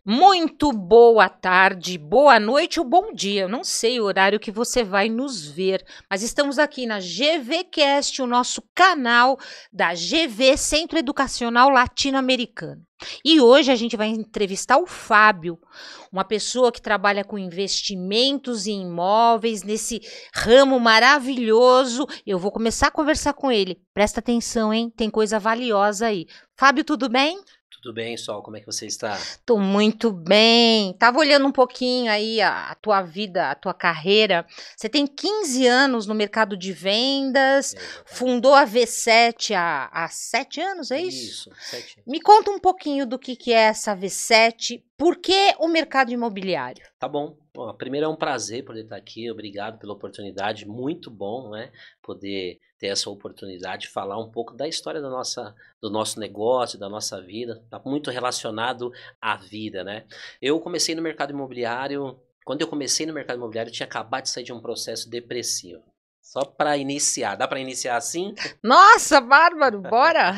Muito boa tarde, boa noite ou bom dia. Eu não sei o horário que você vai nos ver, mas estamos aqui na GVcast, o nosso canal da GV Centro Educacional Latino-Americano. E hoje a gente vai entrevistar o Fábio, uma pessoa que trabalha com investimentos em imóveis nesse ramo maravilhoso. Eu vou começar a conversar com ele. Presta atenção, hein? Tem coisa valiosa aí. Fábio, tudo bem? Tudo bem, Sol? Como é que você está? Tô muito bem. Tava olhando um pouquinho aí a tua vida, a tua carreira. Você tem 15 anos no mercado de vendas, Exatamente. fundou a V7 há 7 anos, é isso? Isso, 7 anos. Me conta um pouquinho do que é essa V7, por que o mercado imobiliário? Tá bom. Bom, primeiro é um prazer poder estar aqui. Obrigado pela oportunidade. Muito bom, né? Poder ter essa oportunidade de falar um pouco da história do nosso negócio, da nossa vida. Tá muito relacionado à vida, né? Eu comecei no mercado imobiliário. Quando eu comecei no mercado imobiliário, eu tinha acabado de sair de um processo depressivo. Só para iniciar. Dá para iniciar assim? Nossa, bárbaro, bora!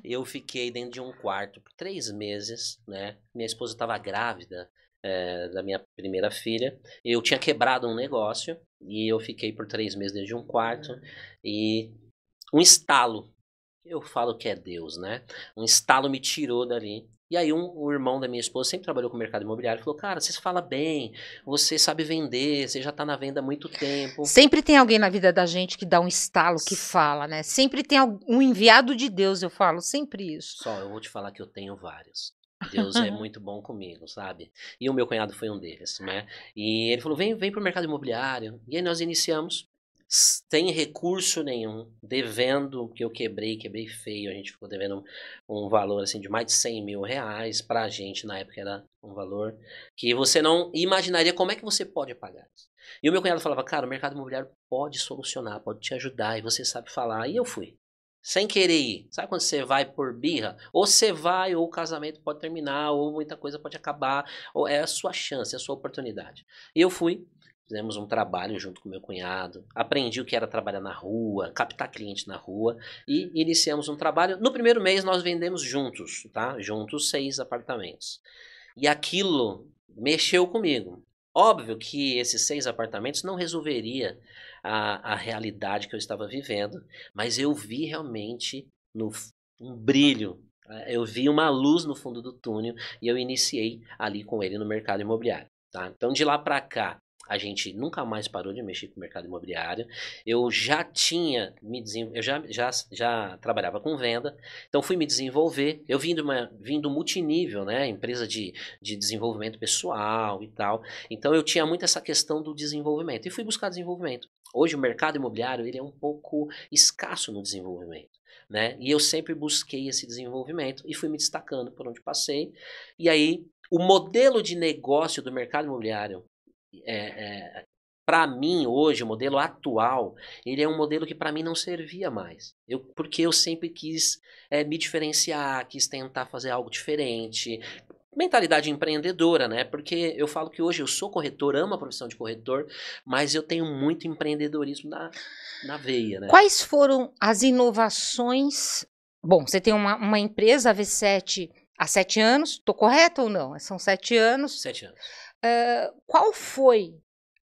Eu fiquei dentro de um quarto por 3 meses, né? Minha esposa estava grávida, da minha primeira filha. Eu tinha quebrado um negócio e eu fiquei por 3 meses dentro de um quarto e um estalo. Eu falo que é Deus, né? Um estalo me tirou dali. E aí o irmão da minha esposa sempre trabalhou com o mercado imobiliário, falou, cara, você fala bem, você sabe vender, você já tá na venda há muito tempo. Sempre tem alguém na vida da gente que dá um estalo, que fala, né? Sempre tem um enviado de Deus, eu falo sempre isso. Só, eu vou te falar que eu tenho vários. Deus é muito bom comigo, sabe? E o meu cunhado foi um deles, né? E ele falou, vem pro mercado imobiliário. E aí nós iniciamos, sem recurso nenhum, devendo, que eu quebrei feio. A gente ficou devendo um valor, assim, de mais de 100 mil reais pra gente. Na época era um valor que você não imaginaria como é que você pode pagar isso. E o meu cunhado falava, cara, o mercado imobiliário pode solucionar, pode te ajudar, e você sabe falar. E eu fui. Sem querer ir. Sabe quando você vai por birra? Ou você vai, ou o casamento pode terminar, ou muita coisa pode acabar. Ou é a sua chance, é a sua oportunidade. E eu fui, fizemos um trabalho junto com meu cunhado. Aprendi o que era trabalhar na rua, captar cliente na rua. E iniciamos um trabalho. No primeiro mês nós vendemos juntos, tá? Juntos 6 apartamentos. E aquilo mexeu comigo. Óbvio que esses 6 apartamentos não resolveria a realidade que eu estava vivendo, mas eu vi realmente um brilho. Eu vi uma luz no fundo do túnel e eu iniciei ali com ele no mercado imobiliário. Tá? Então de lá para cá, a gente nunca mais parou de mexer com o mercado imobiliário. Eu já tinha eu já trabalhava com venda, então fui me desenvolver. Eu vim do multinível, né? Empresa de desenvolvimento pessoal e tal. Então eu tinha muito essa questão do desenvolvimento e fui buscar desenvolvimento. Hoje o mercado imobiliário ele é um pouco escasso no desenvolvimento, né? E eu sempre busquei esse desenvolvimento e fui me destacando por onde passei. E aí o modelo de negócio do mercado imobiliário para mim hoje, o modelo atual, ele é um modelo que para mim não servia mais. Porque eu sempre quis me diferenciar, quis tentar fazer algo diferente. Mentalidade empreendedora, né? Porque eu falo que hoje eu sou corretor, amo a profissão de corretor, mas eu tenho muito empreendedorismo na veia, né? Quais foram as inovações? Bom, você tem uma empresa, a V7, há 7 anos, estou correta ou não? São 7 anos. 7 anos. Qual foi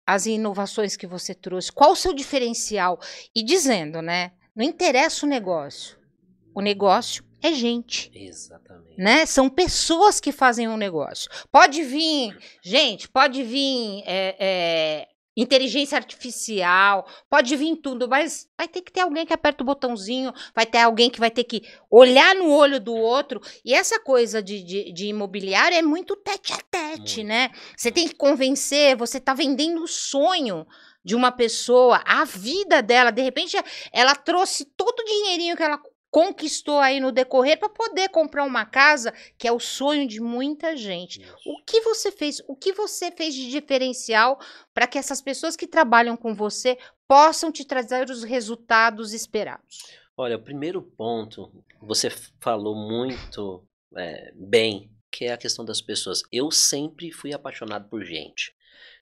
as inovações que você trouxe? Qual o seu diferencial? E dizendo, né? Não interessa o negócio é gente. Exatamente. Né? São pessoas que fazem um negócio. Pode vir, gente, pode vir inteligência artificial, pode vir tudo, mas vai ter que ter alguém que aperta o botãozinho, vai ter alguém que vai ter que olhar no olho do outro. E essa coisa de imobiliário é muito tete a tete, Muito. né? Você tem que convencer, você está vendendo o sonho de uma pessoa, a vida dela. De repente, ela trouxe todo o dinheirinho que ela conquistou aí no decorrer para poder comprar uma casa, que é o sonho de muita gente. Isso. O que você fez? O que você fez de diferencial para que essas pessoas que trabalham com você possam te trazer os resultados esperados? Olha, o primeiro ponto, você falou muito bem, que é a questão das pessoas. Eu sempre fui apaixonado por gente.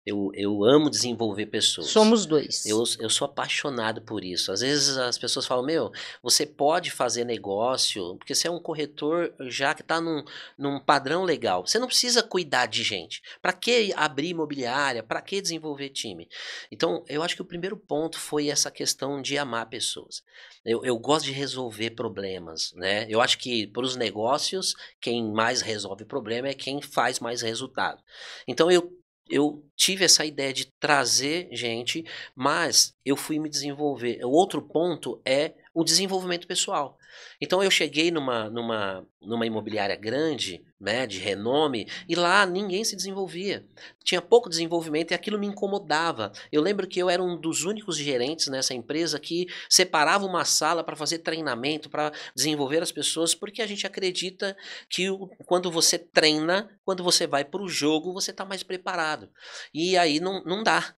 Eu amo desenvolver pessoas. Somos dois. Eu sou apaixonado por isso. Às vezes as pessoas falam, você pode fazer negócio, porque você é um corretor já que está num padrão legal. Você não precisa cuidar de gente. Para que abrir imobiliária? Para que desenvolver time? Então, eu acho que o primeiro ponto foi essa questão de amar pessoas. Eu gosto de resolver problemas, né? Eu acho que para os negócios, quem mais resolve problema é quem faz mais resultado. Então, eu tive essa ideia de trazer gente, mas eu fui me desenvolver. O outro ponto é o desenvolvimento pessoal. Então eu cheguei numa imobiliária grande, né, de renome, e lá ninguém se desenvolvia. Tinha pouco desenvolvimento e aquilo me incomodava. Eu lembro que eu era um dos únicos gerentes nessa empresa que separava uma sala para fazer treinamento, para desenvolver as pessoas, porque a gente acredita que quando você treina, quando você vai para o jogo, você está mais preparado. E aí não dá.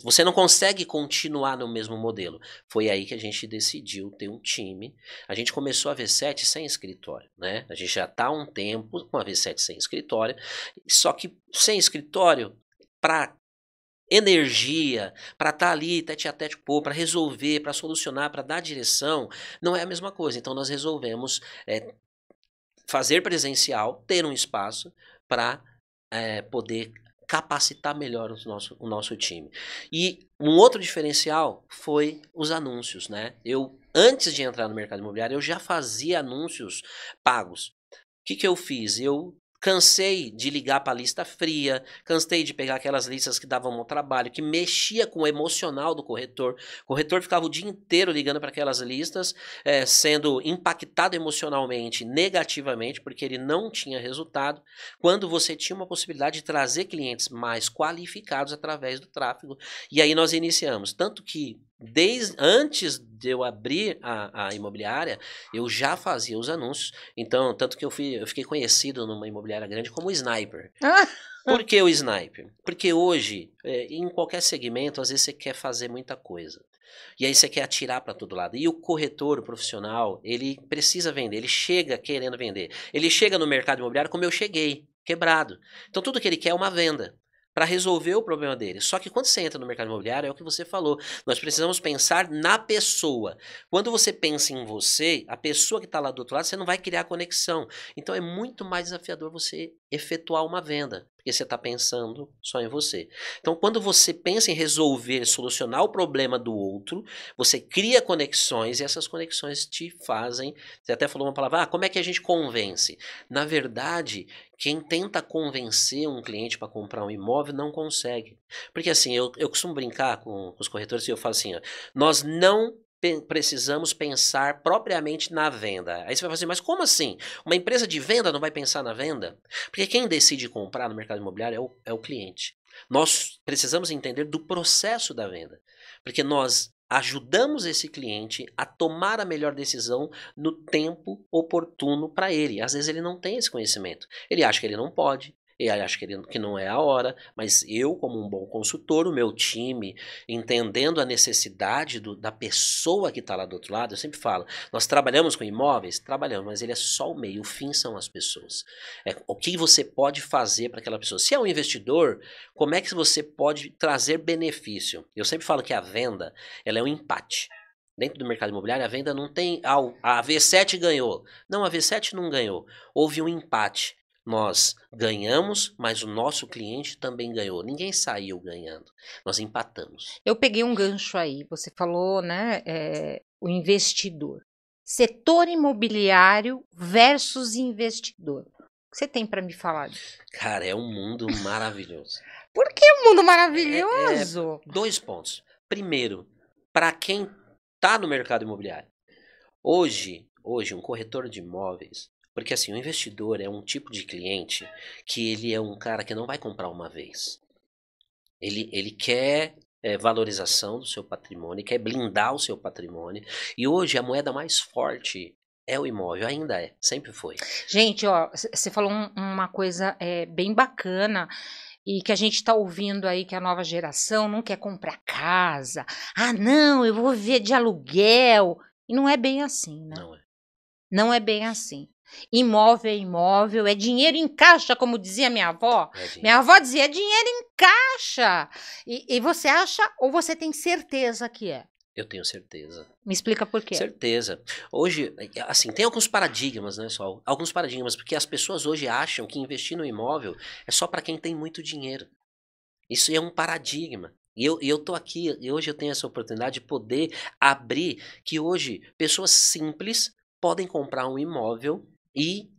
Você não consegue continuar no mesmo modelo. Foi aí que a gente decidiu ter um time. A gente começou a V7 sem escritório, né? A gente já está há um tempo com a V7 sem escritório, só que sem escritório, para energia, para estar ali tete a tete, para resolver, para solucionar, para dar direção, não é a mesma coisa. Então nós resolvemos fazer presencial, ter um espaço para poder capacitar melhor o nosso time. E um outro diferencial foi os anúncios, né? Antes de entrar no mercado imobiliário, eu já fazia anúncios pagos. O que eu fiz? Eu cansei de ligar para a lista fria, cansei de pegar aquelas listas que davam um trabalho, que mexia com o emocional do corretor. O corretor ficava o dia inteiro ligando para aquelas listas, sendo impactado emocionalmente, negativamente, porque ele não tinha resultado, quando você tinha uma possibilidade de trazer clientes mais qualificados através do tráfego. E aí nós iniciamos. Tanto que antes de eu abrir a imobiliária, eu já fazia os anúncios. Então, tanto que eu fiquei conhecido numa imobiliária grande como o Sniper. Por que o Sniper? Porque hoje, em qualquer segmento, às vezes você quer fazer muita coisa. E aí você quer atirar para todo lado. E o corretor, o profissional, ele precisa vender, ele chega querendo vender. Ele chega no mercado imobiliário como eu cheguei, quebrado. Então tudo que ele quer é uma venda, para resolver o problema dele. Só que quando você entra no mercado imobiliário, é o que você falou, nós precisamos pensar na pessoa. Quando você pensa em você, a pessoa que está lá do outro lado, você não vai criar conexão. Então é muito mais desafiador você efetuar uma venda, porque você está pensando só em você. Então quando você pensa em resolver, solucionar o problema do outro, você cria conexões e essas conexões te fazem, você até falou uma palavra, como é que a gente convence? Na verdade, quem tenta convencer um cliente para comprar um imóvel não consegue. Porque assim, eu costumo brincar com os corretores e eu falo assim, nós não precisamos pensar propriamente na venda. Aí você vai falar assim, mas como assim? Uma empresa de venda não vai pensar na venda? Porque quem decide comprar no mercado imobiliário é o cliente. Nós precisamos entender do processo da venda. Porque nós ajudamos esse cliente a tomar a melhor decisão no tempo oportuno para ele. Às vezes ele não tem esse conhecimento. Ele acha que ele não pode, ele acha que não é a hora, mas eu, como um bom consultor, o meu time, entendendo a necessidade da pessoa que está lá do outro lado, eu sempre falo, nós trabalhamos com imóveis? Trabalhamos, mas ele é só o meio, o fim são as pessoas. O que você pode fazer para aquela pessoa? Se é um investidor, como é que você pode trazer benefício? Eu sempre falo que a venda, ela é um empate. Dentro do mercado imobiliário, a venda não tem... a V7 ganhou. Não, a V7 não ganhou. Houve um empate. Nós ganhamos, mas o nosso cliente também ganhou. Ninguém saiu ganhando. Nós empatamos. Eu peguei um gancho aí. Você falou, né? O investidor. Setor imobiliário versus investidor. O que você tem para me falar disso? Cara, é um mundo maravilhoso. Por que um mundo maravilhoso? 2 pontos. Primeiro, para quem está no mercado imobiliário. Hoje, um corretor de imóveis... Porque assim, o investidor é um tipo de cliente que ele é um cara que não vai comprar uma vez. Ele quer valorização do seu patrimônio, quer blindar o seu patrimônio. E hoje a moeda mais forte é o imóvel, ainda é, sempre foi. Gente, ó, você falou uma coisa bem bacana e que a gente está ouvindo aí que a nova geração não quer comprar casa. Ah, não, eu vou viver de aluguel. E não é bem assim, né? Não é. Não é bem assim. Imóvel é imóvel, é dinheiro em caixa, como dizia minha avó. É dinheiro. Minha avó dizia, é dinheiro em caixa. E você acha ou você tem certeza que é? Eu tenho certeza. Me explica por quê. Certeza. Hoje, assim, tem alguns paradigmas, né, Sol? Alguns paradigmas, porque as pessoas hoje acham que investir no imóvel é só para quem tem muito dinheiro. Isso é um paradigma. E eu tô aqui, e hoje eu tenho essa oportunidade de poder abrir que hoje pessoas simples podem comprar um imóvel e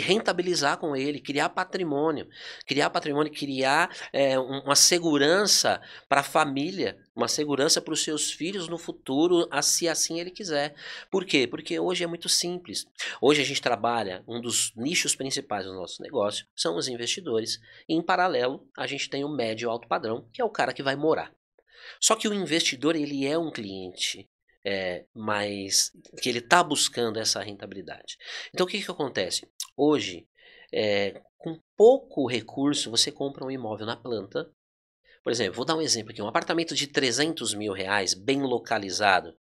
rentabilizar com ele, criar patrimônio, criar uma segurança para a família, uma segurança para os seus filhos no futuro, se assim ele quiser. Por quê? Porque hoje é muito simples. Hoje a gente trabalha, um dos nichos principais do nosso negócio são os investidores. E em paralelo, a gente tem o médio e alto padrão, que é o cara que vai morar. Só que o investidor, ele é um cliente, mas que ele está buscando essa rentabilidade. Então o que acontece? Hoje, com pouco recurso, você compra um imóvel na planta. Por exemplo, vou dar um exemplo aqui, um apartamento de 300 mil reais, bem localizado.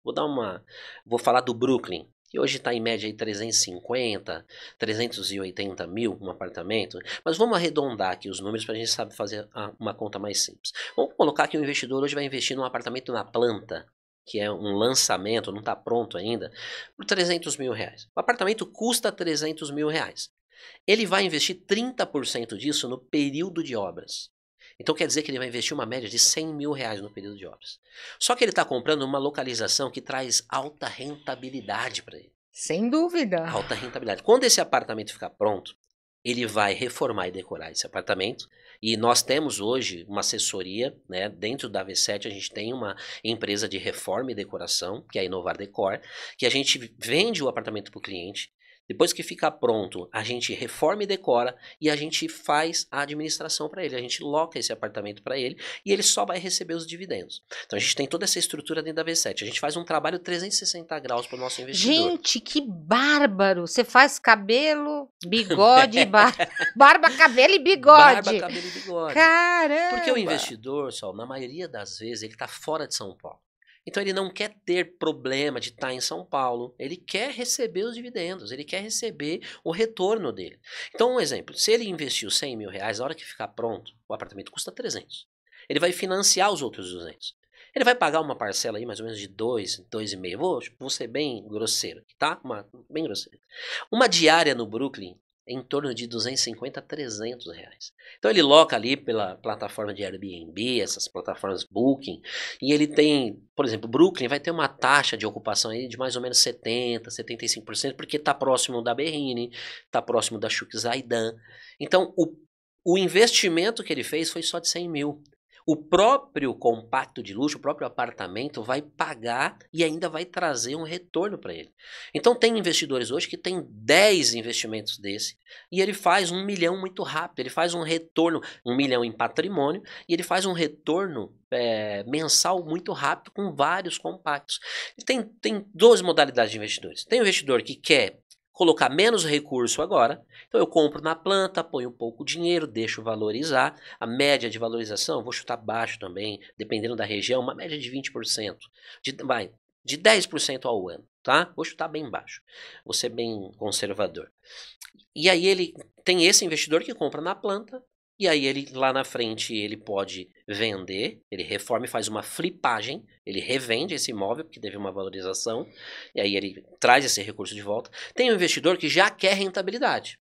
Vou falar do Brooklyn, que hoje está em média aí 350, 380 mil um apartamento. Mas vamos arredondar aqui os números para a gente saber fazer uma conta mais simples. Vamos colocar que o investidor hoje vai investir num apartamento na planta, que é um lançamento, não está pronto ainda, por 300 mil reais. O apartamento custa 300 mil reais. Ele vai investir 30% disso no período de obras. Então quer dizer que ele vai investir uma média de 100 mil reais no período de obras. Só que ele está comprando uma localização que traz alta rentabilidade para ele. Sem dúvida. Alta rentabilidade. Quando esse apartamento ficar pronto, ele vai reformar e decorar esse apartamento. E nós temos hoje uma assessoria, né? Dentro da V7 a gente tem uma empresa de reforma e decoração, que é a Inovar Decor, que a gente vende o apartamento para o cliente. Depois que ficar pronto, a gente reforma e decora e a gente faz a administração para ele. A gente loca esse apartamento para ele e ele só vai receber os dividendos. Então a gente tem toda essa estrutura dentro da V7. A gente faz um trabalho 360 graus para o nosso investidor. Gente, que bárbaro! Você faz cabelo, bigode, barba, cabelo e bigode. Barba, cabelo e bigode. Caramba! Porque o investidor, Sol, na maioria das vezes, ele está fora de São Paulo. Então ele não quer ter problema de estar em São Paulo, ele quer receber os dividendos, ele quer receber o retorno dele. Então um exemplo, se ele investiu 100 mil reais, na hora que ficar pronto, o apartamento custa 300. Ele vai financiar os outros 200. Ele vai pagar uma parcela aí mais ou menos de 2, 2,5. Vou ser bem grosseiro, tá? Bem grosseiro. Uma diária no Brooklyn em torno de 250 a 300 reais. Então ele loca ali pela plataforma de Airbnb, essas plataformas Booking, e ele tem, por exemplo, Brooklyn vai ter uma taxa de ocupação aí de mais ou menos 70, 75%, porque está próximo da Berrini, está próximo da Chuk Zaidan. Então o investimento que ele fez foi só de 100 mil. O próprio compacto de luxo, o próprio apartamento vai pagar e ainda vai trazer um retorno para ele. Então tem investidores hoje que tem 10 investimentos desse e ele faz 1 milhão muito rápido, ele faz um retorno, 1 milhão em patrimônio e ele faz um retorno mensal muito rápido com vários compactos. Tem duas modalidades de investidores. Tem o investidor que quer colocar menos recurso agora, então eu compro na planta, ponho um pouco de dinheiro, deixo valorizar, a média de valorização, vou chutar baixo também, dependendo da região, uma média de 20%, de 10% ao ano, tá? Vou chutar bem baixo, vou ser bem conservador. E aí ele tem esse investidor que compra na planta, e aí ele lá na frente ele pode vender, ele reforma e faz uma flipagem, ele revende esse imóvel porque teve uma valorização, e aí ele traz esse recurso de volta. Tem um investidor que já quer rentabilidade.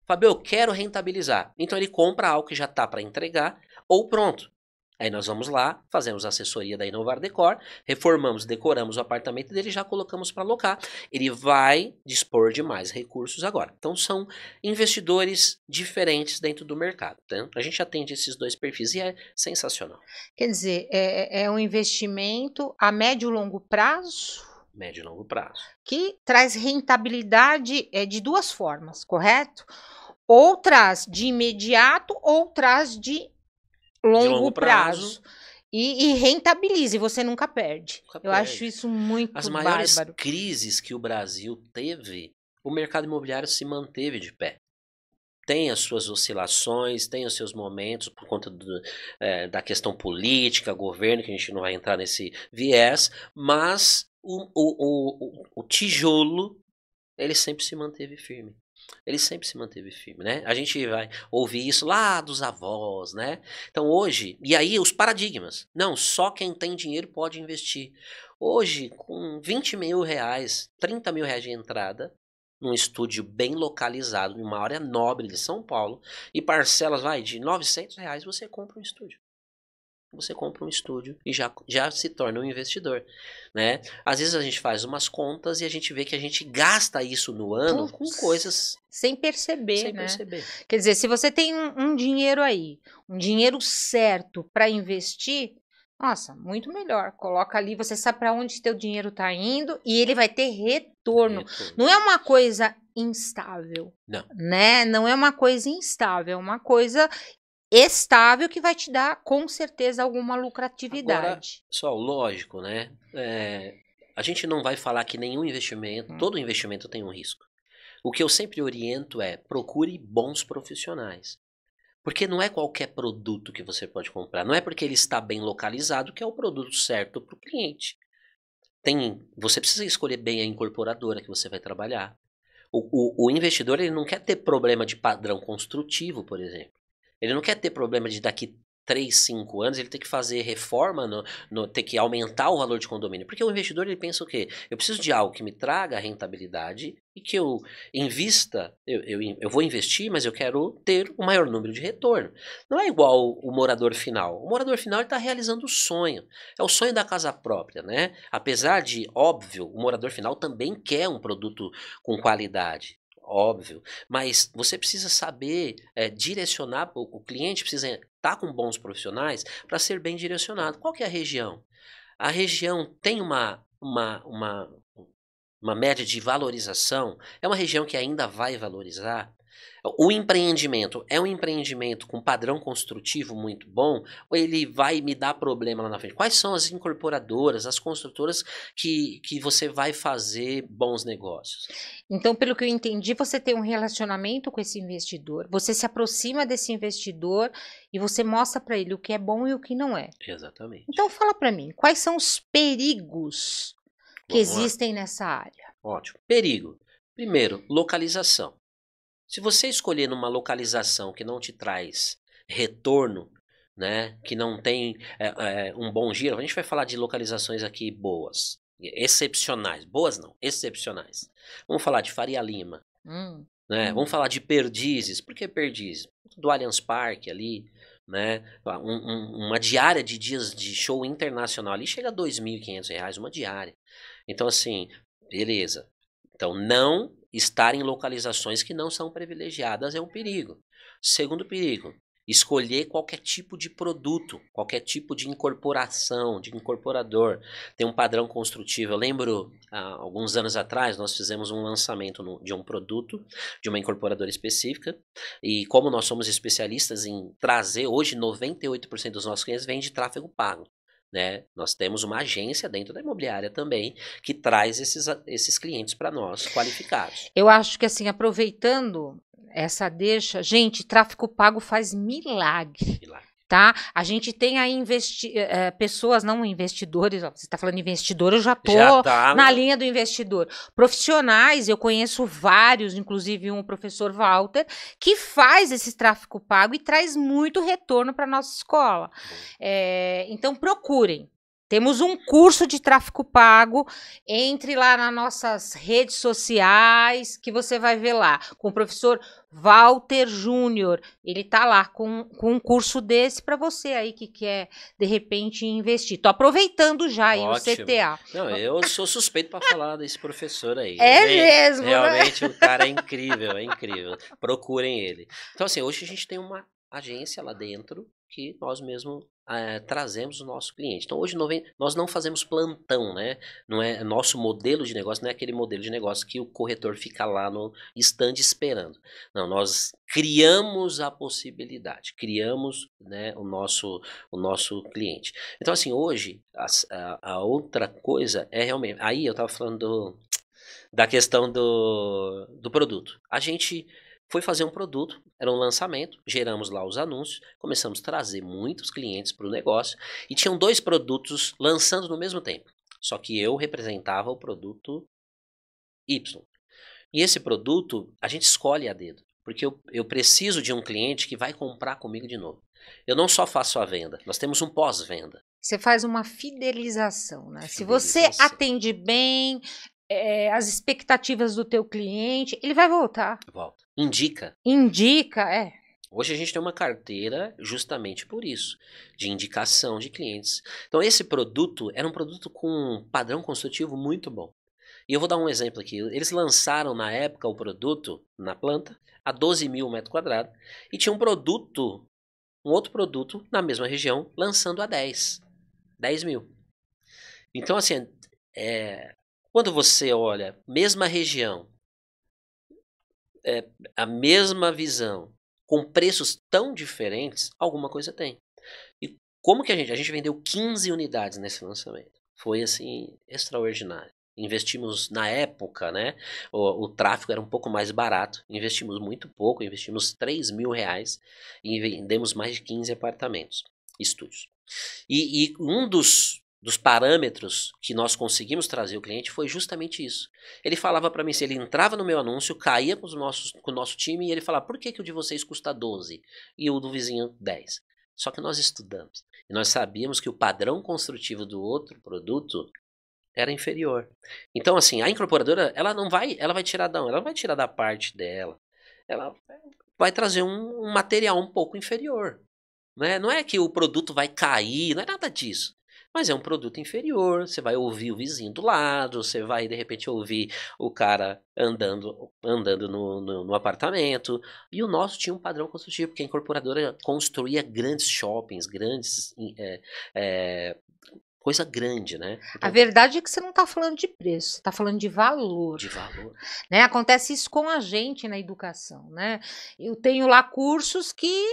Fábio, eu quero rentabilizar. Então ele compra algo que já está para entregar, ou pronto. Aí nós vamos lá, fazemos a assessoria da Inovar Decor, reformamos, decoramos o apartamento dele e já colocamos para alocar. Ele vai dispor de mais recursos agora. Então são investidores diferentes dentro do mercado. Tá? A gente atende esses dois perfis e é sensacional. Quer dizer, é um investimento a médio e longo prazo? Médio e longo prazo. Que traz rentabilidade de duas formas, correto? Ou traz de imediato ou traz de longo prazo. E rentabilize, você nunca perde. Eu acho isso muito bárbaro. As maiores crises que o Brasil teve, o mercado imobiliário se manteve de pé. Tem as suas oscilações, tem os seus momentos por conta da questão política, governo, que a gente não vai entrar nesse viés, mas o tijolo ele sempre se manteve firme. Ele sempre se manteve firme, né? A gente vai ouvir isso lá dos avós, né? Então hoje, e aí os paradigmas. Não, só quem tem dinheiro pode investir. Hoje, com 20 mil reais, 30 mil reais de entrada, num estúdio bem localizado, em uma área nobre de São Paulo, e parcelas, vai, de 900 reais, você compra um estúdio. Você compra um estúdio e já se torna um investidor, né? Às vezes a gente faz umas contas e a gente vê que a gente gasta isso no ano com coisas sem perceber, sem né? perceber. Quer dizer, se você tem um dinheiro aí, um dinheiro certo para investir, nossa, muito melhor. Coloca ali, você sabe para onde teu dinheiro está indo e ele vai ter retorno. Não é uma coisa instável, Não. né? Não é uma coisa instável, é uma coisa estável que vai te dar com certeza alguma lucratividade. Agora, pessoal, lógico, né? A gente não vai falar que nenhum investimento, todo investimento tem um risco. O que eu sempre oriento é procure bons profissionais. Porque não é qualquer produto que você pode comprar. Não é porque ele está bem localizado que é o produto certo para o cliente. Você precisa escolher bem a incorporadora que você vai trabalhar. O investidor ele não quer ter problema de padrão construtivo, por exemplo. Ele não quer ter problema de daqui 3, 5 anos ele ter que fazer reforma, ter que aumentar o valor de condomínio. Porque o investidor ele pensa o quê? Eu preciso de algo que me traga rentabilidade e que eu invista, eu vou investir, mas eu quero ter o maior número de retorno. Não é igual o morador final. O morador final está realizando o sonho. É o sonho da casa própria, né? Apesar de, óbvio, o morador final também quer um produto com qualidade. Óbvio, mas você precisa saber direcionar, o cliente precisa estar com bons profissionais para ser bem direcionado. Qual que é a região? A região tem uma média de valorização? É uma região que ainda vai valorizar? O empreendimento é um empreendimento com padrão construtivo muito bom ou ele vai me dar problema lá na frente? Quais são as incorporadoras, as construtoras que você vai fazer bons negócios? Então, pelo que eu entendi, você tem um relacionamento com esse investidor, você se aproxima desse investidor e você mostra para ele o que é bom e o que não é. Exatamente. Então, fala para mim, quais são os perigos que existem nessa área? Ótimo. Perigo. Primeiro, localização. Se você escolher numa localização que não te traz retorno, né, que não tem um bom giro, a gente vai falar de localizações aqui boas, excepcionais. Boas não, excepcionais. Vamos falar de Faria Lima, né? Vamos falar de Perdizes. Por que Perdizes? Do Allianz Parque ali, né? Uma diária de dias de show internacional ali chega a R$ 2.500 uma diária. Então assim, beleza. Então não estar em localizações que não são privilegiadas é um perigo. Segundo perigo, escolher qualquer tipo de produto, qualquer tipo de incorporação, de incorporador. Tem um padrão construtivo. Eu lembro, há alguns anos atrás, nós fizemos um lançamento de um produto, de uma incorporadora específica, e como nós somos especialistas em trazer, hoje 98% dos nossos clientes vêm de tráfego pago. Né? Nós temos uma agência dentro da imobiliária também que traz esses clientes para nós qualificados. Eu acho que assim, aproveitando essa deixa, gente, tráfego pago faz milagre. Tá? A gente tem aí pessoas, não investidores, ó, você está falando investidor, eu já tô na linha do investidor. Profissionais, eu conheço vários, inclusive o professor Walter, que faz esse tráfego pago e traz muito retorno para nossa escola. Então procurem. Temos um curso de tráfego pago, entre lá nas nossas redes sociais, que você vai ver lá, com o professor Walter Júnior. Ele tá lá com um curso desse para você aí que quer, de repente, investir. Tô aproveitando já aí o CTA. Não, eu sou suspeito para falar desse professor aí. Mesmo, realmente o cara é incrível, é incrível. Procurem ele. Então assim, hoje a gente tem uma agência lá dentro que nós mesmos trazemos o nosso cliente. Então hoje nós não fazemos plantão, né? Não é nosso modelo de negócio, não é aquele modelo de negócio que o corretor fica lá no stand esperando. Não, nós criamos a possibilidade, criamos, né, o nosso cliente. Então assim, hoje a outra coisa é realmente, aí eu estava falando da questão do produto. A gente foi fazer um produto, era um lançamento, geramos lá os anúncios, começamos a trazer muitos clientes para o negócio e tinham 2 produtos lançando no mesmo tempo. Só que eu representava o produto Y. E esse produto a gente escolhe a dedo, porque eu preciso de um cliente que vai comprar comigo de novo. Eu não só faço a venda, nós temos um pós-venda. Você faz uma fidelização, né? Se você Fidelização. atende bem, as expectativas do teu cliente, ele vai voltar. Volta. Indica. Indica, Hoje a gente tem uma carteira justamente por isso, de indicação de clientes. Então esse produto era um produto com um padrão construtivo muito bom. E eu vou dar um exemplo aqui. Eles lançaram na época o produto na planta a 12 mil metros quadrados e tinha um outro produto na mesma região lançando a 10 mil. Então assim, quando você olha, mesma região, a mesma visão, com preços tão diferentes, alguma coisa tem. E como que a gente vendeu 15 unidades nesse lançamento. Foi assim, extraordinário. Investimos na época, né? O tráfego era um pouco mais barato. Investimos muito pouco, investimos R$3.000 e vendemos mais de 15 apartamentos, estúdios. E um dos parâmetros que nós conseguimos trazer o cliente foi justamente isso. Ele falava para mim, se ele entrava no meu anúncio, caía com o nosso time e ele falava, por que o de vocês custa 12 e o do vizinho 10? Só que nós estudamos e nós sabíamos que o padrão construtivo do outro produto era inferior. Então, assim, a incorporadora, ela não vai tirar ela não vai tirar da parte dela. Ela vai trazer um material um pouco inferior. Né? Não é que o produto vai cair, não é nada disso. Mas é um produto inferior, você vai ouvir o vizinho do lado, você vai de repente ouvir o cara andando no apartamento. E o nosso tinha um padrão construtivo, porque a incorporadora construía grandes shoppings, coisa grande, né? A verdade é que você não está falando de preço, você está falando de valor. De valor. Né? Acontece isso com a gente na educação, né? Eu tenho lá cursos que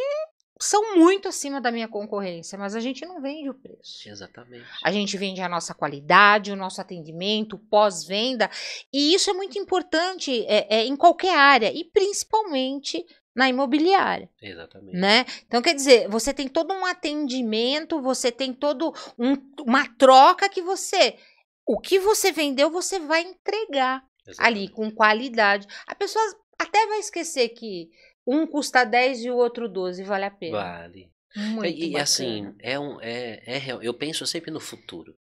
são muito acima da minha concorrência, mas a gente não vende o preço. Exatamente. A gente vende a nossa qualidade, o nosso atendimento, pós-venda, e isso é muito importante em qualquer área, e principalmente na imobiliária. Exatamente. Né? Então, quer dizer, você tem todo um atendimento, você tem todo uma troca que o que você vendeu, você vai entregar. Exatamente. Ali com qualidade. A pessoa até vai esquecer que um custa 10 e o outro 12, vale a pena. Vale. Muito e assim, eu penso sempre no futuro.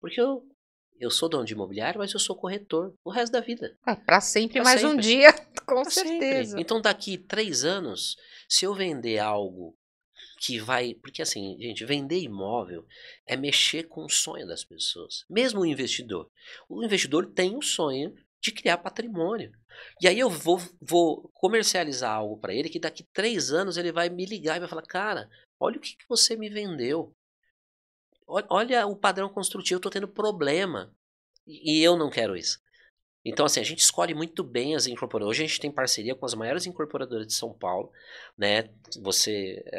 Porque eu sou dono de imobiliário, mas eu sou corretor o resto da vida. Para sempre, pra mais sempre. Um dia, com pra certeza. Sempre. Então daqui 3 anos, se eu vender algo que vai... Porque assim, gente, vender imóvel é mexer com o sonho das pessoas. Mesmo o investidor. O investidor tem o sonho de criar patrimônio. E aí eu vou comercializar algo para ele que daqui 3 anos ele vai me ligar e vai falar, cara, olha o que você me vendeu. Olha o padrão construtivo, eu estou tendo problema. E eu não quero isso. Então, assim, a gente escolhe muito bem as incorporadoras. Hoje a gente tem parceria com as maiores incorporadoras de São Paulo, né?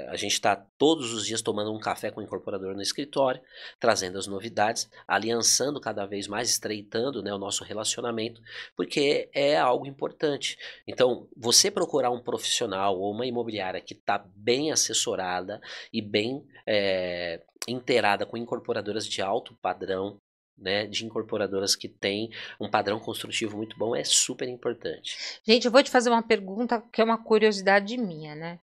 A gente está todos os dias tomando um café com o incorporador no escritório, trazendo as novidades, aliançando cada vez mais, estreitando, né, o nosso relacionamento, porque é algo importante. Então, você procurar um profissional ou uma imobiliária que está bem assessorada e bem inteirada com incorporadoras de alto padrão, né, de incorporadoras que têm um padrão construtivo muito bom, é super importante. Gente, eu vou te fazer uma pergunta que é uma curiosidade minha, né?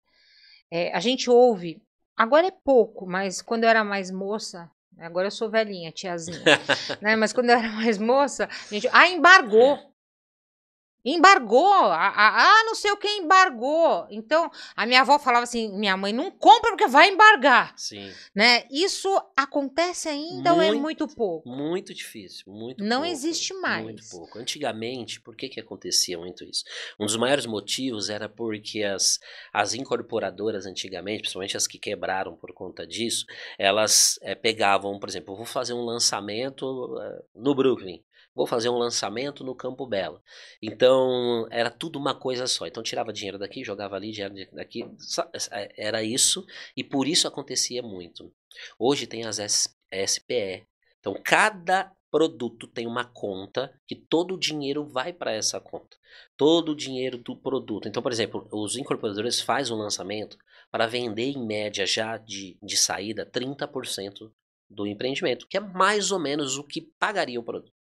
A gente ouve, agora é pouco, mas quando eu era mais moça, agora eu sou velhinha, tiazinha, né? Mas quando eu era mais moça, a gente, embargou. Embargou, não sei o que embargou. Então, a minha avó falava assim, minha mãe, não compra porque vai embargar. Sim. Né? Isso acontece ainda ou é muito pouco? Muito difícil, muito não pouco. Existe mais. Muito pouco. Antigamente, por que acontecia muito isso? Um dos maiores motivos era porque as incorporadoras antigamente, principalmente as que quebraram por conta disso, elas pegavam, por exemplo, eu vou fazer um lançamento no Brooklyn. Vou fazer um lançamento no Campo Belo. Então, era tudo uma coisa só. Então, tirava dinheiro daqui, jogava ali, dinheiro daqui. Era isso, e por isso acontecia muito. Hoje tem as SPE. Então, cada produto tem uma conta que todo o dinheiro vai para essa conta. Todo o dinheiro do produto. Então, por exemplo, os incorporadores fazem um lançamento para vender, em média, já de saída, 30% do empreendimento, que é mais ou menos o que pagaria o produto.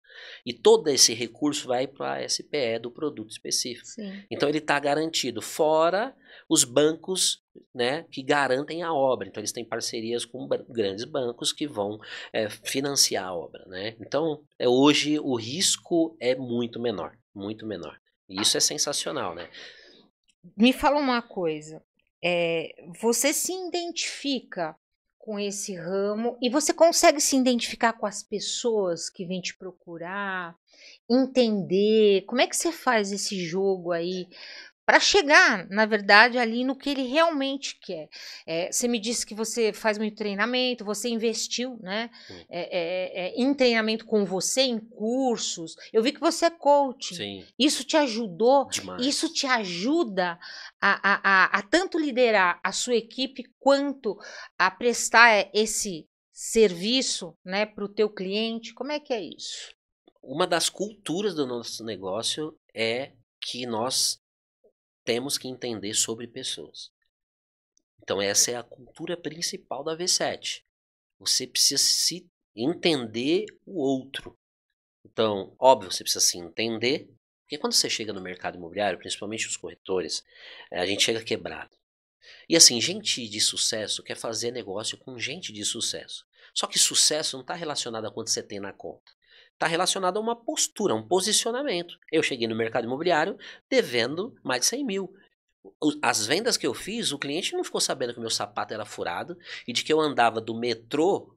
E todo esse recurso vai para a SPE do produto específico. Sim. Então ele está garantido, fora os bancos, né, que garantem a obra. Então eles têm parcerias com grandes bancos que vão financiar a obra. Né? Então hoje o risco é muito menor, muito menor. E isso é sensacional, né? Me fala uma coisa, você se identifica com esse ramo e você consegue se identificar com as pessoas que vêm te procurar, entender, como é que você faz esse jogo aí para chegar, na verdade, ali no que ele realmente quer? Você me disse que você faz muito treinamento, você investiu, né, em treinamento com você, em cursos. Eu vi que você é coaching. Sim, Isso te ajudou? demais. Isso te ajuda a tanto liderar a sua equipe quanto a prestar esse serviço, né, para o teu cliente? Como é que é isso? Uma das culturas do nosso negócio é que nós temos que entender sobre pessoas. Então essa é a cultura principal da V7. Você precisa se entender o outro. Então, óbvio, você precisa se entender, porque quando você chega no mercado imobiliário, principalmente os corretores, a gente chega quebrado. E assim, gente de sucesso quer fazer negócio com gente de sucesso. Só que sucesso não está relacionado a quanto você tem na conta. Está relacionado a uma postura, a um posicionamento. Eu cheguei no mercado imobiliário devendo mais de 100 mil. As vendas que eu fiz, o cliente não ficou sabendo que o meu sapato era furado e de que eu andava do metrô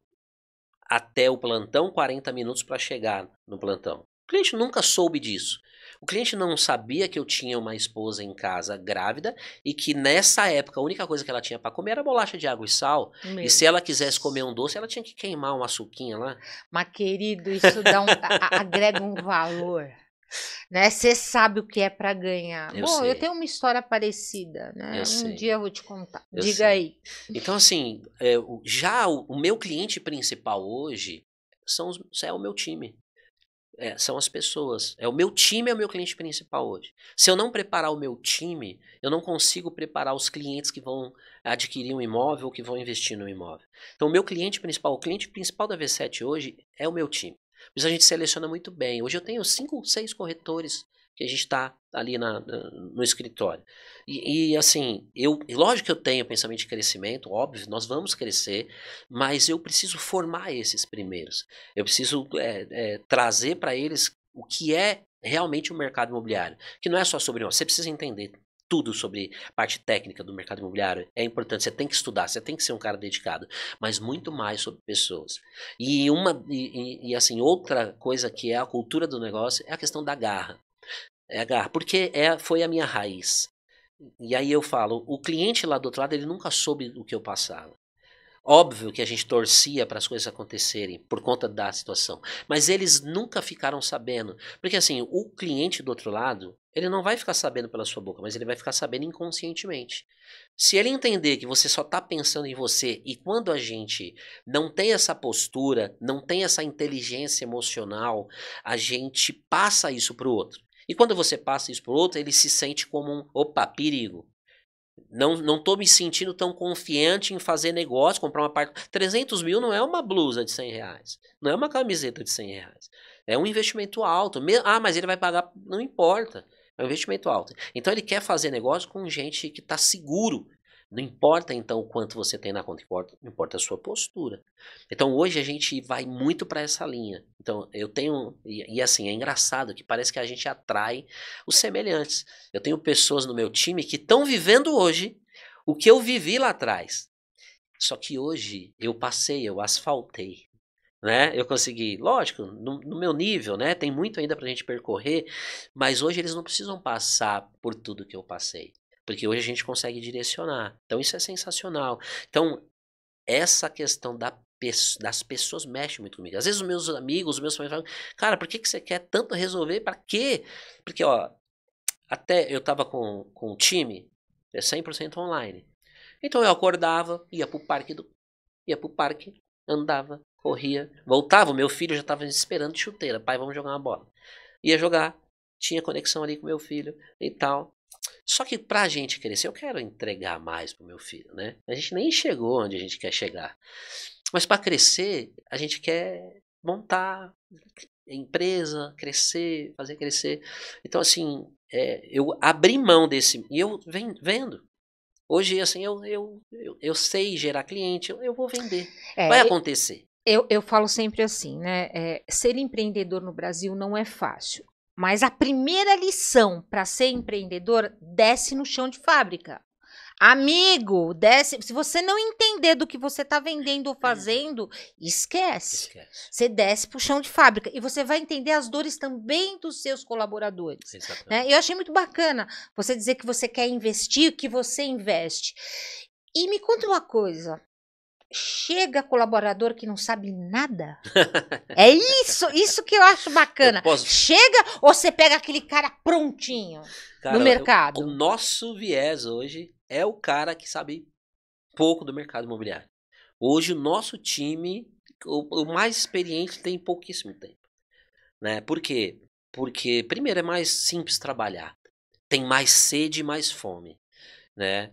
até o plantão 40 minutos para chegar no plantão. O cliente nunca soube disso. O cliente não sabia que eu tinha uma esposa em casa grávida e que nessa época a única coisa que ela tinha para comer era bolacha de água e sal. E se ela quisesse comer um doce, ela tinha que queimar uma açuquinha lá. Mas, querido, isso agrega um valor. Né? Você sabe o que é para ganhar. Bom, eu tenho uma história parecida, né? Um dia eu vou te contar. Diga aí. Então, assim, já o meu cliente principal hoje é o meu time. São as pessoas. O meu time é o meu cliente principal hoje. Se eu não preparar o meu time, eu não consigo preparar os clientes que vão adquirir um imóvel ou que vão investir no imóvel. Então, o meu cliente principal, o cliente principal da V7 hoje é o meu time. Mas a gente seleciona muito bem. Hoje eu tenho 5, 6 corretores que a gente está ali no escritório. E assim, lógico que eu tenho pensamento de crescimento, óbvio, nós vamos crescer, mas eu preciso formar esses primeiros. Eu preciso trazer para eles o que é realmente o mercado imobiliário, que não é só sobre nós. Você precisa entender tudo sobre parte técnica do mercado imobiliário. É importante, você tem que estudar, você tem que ser um cara dedicado, mas muito mais sobre pessoas. E assim, outra coisa que é a cultura do negócio é a questão da garra. É a garra, porque foi a minha raiz. E aí eu falo, o cliente lá do outro lado, ele nunca soube o que eu passava. Óbvio que a gente torcia para as coisas acontecerem por conta da situação, mas eles nunca ficaram sabendo. Porque assim, o cliente do outro lado, ele não vai ficar sabendo pela sua boca, mas ele vai ficar sabendo inconscientemente. Se ele entender que você só está pensando em você e quando a gente não tem essa postura, não tem essa inteligência emocional, a gente passa isso para o outro. E quando você passa isso para o outro, ele se sente como opa, perigo. Não tô me sentindo tão confiante em fazer negócio, comprar uma parte. 300 mil não é uma blusa de 100 reais. Não é uma camiseta de 100 reais. É um investimento alto. Mas ele vai pagar. Não importa. É um investimento alto. Então ele quer fazer negócio com gente que está seguro. Não importa então o quanto você tem na conta, importa a sua postura. Então hoje a gente vai muito para essa linha. Então eu tenho, e assim, é engraçado que parece que a gente atrai os semelhantes. Eu tenho pessoas no meu time que estão vivendo hoje o que eu vivi lá atrás. Só que hoje eu asfaltei. Né? Eu consegui, lógico, no meu nível, né? Tem muito ainda para a gente percorrer, mas hoje eles não precisam passar por tudo que eu passei. Porque hoje a gente consegue direcionar. Então isso é sensacional. Então, essa questão das pessoas mexe muito comigo. Às vezes os meus amigos, os meus familiares falam, cara, por que você quer tanto resolver? Para quê? Porque, ó, até eu tava com um time 100% online. Então eu acordava, ia pro parque, andava, corria, voltava, o meu filho já tava esperando de chuteira. Pai, vamos jogar uma bola. Ia jogar, tinha conexão ali com meu filho e tal. Só que pra gente crescer, eu quero entregar mais pro meu filho, né? A gente nem chegou onde a gente quer chegar. Mas para crescer, a gente quer montar. empresa, crescer, fazer crescer. Então, assim, eu abri mão desse... E eu venho vendo. Hoje, assim, eu sei gerar cliente, eu vou vender. Vai acontecer. Eu falo sempre assim, né? Ser empreendedor no Brasil não é fácil. Mas a primeira lição para ser empreendedor, desce no chão de fábrica. Amigo, desce. Se você não entender do que você está vendendo ou fazendo, esquece. Você desce para o chão de fábrica e você vai entender as dores também dos seus colaboradores. Né? Eu achei muito bacana você dizer que você quer investir, que você investe. E me conta uma coisa. Chega colaborador que não sabe nada. É isso que eu acho bacana. Chega ou você pega aquele cara prontinho no mercado? O nosso viés hoje é o cara que sabe pouco do mercado imobiliário. Hoje o nosso time, o mais experiente, tem pouquíssimo tempo. Né? Por quê? Porque, primeiro, é mais simples trabalhar. Tem mais sede e mais fome. Né?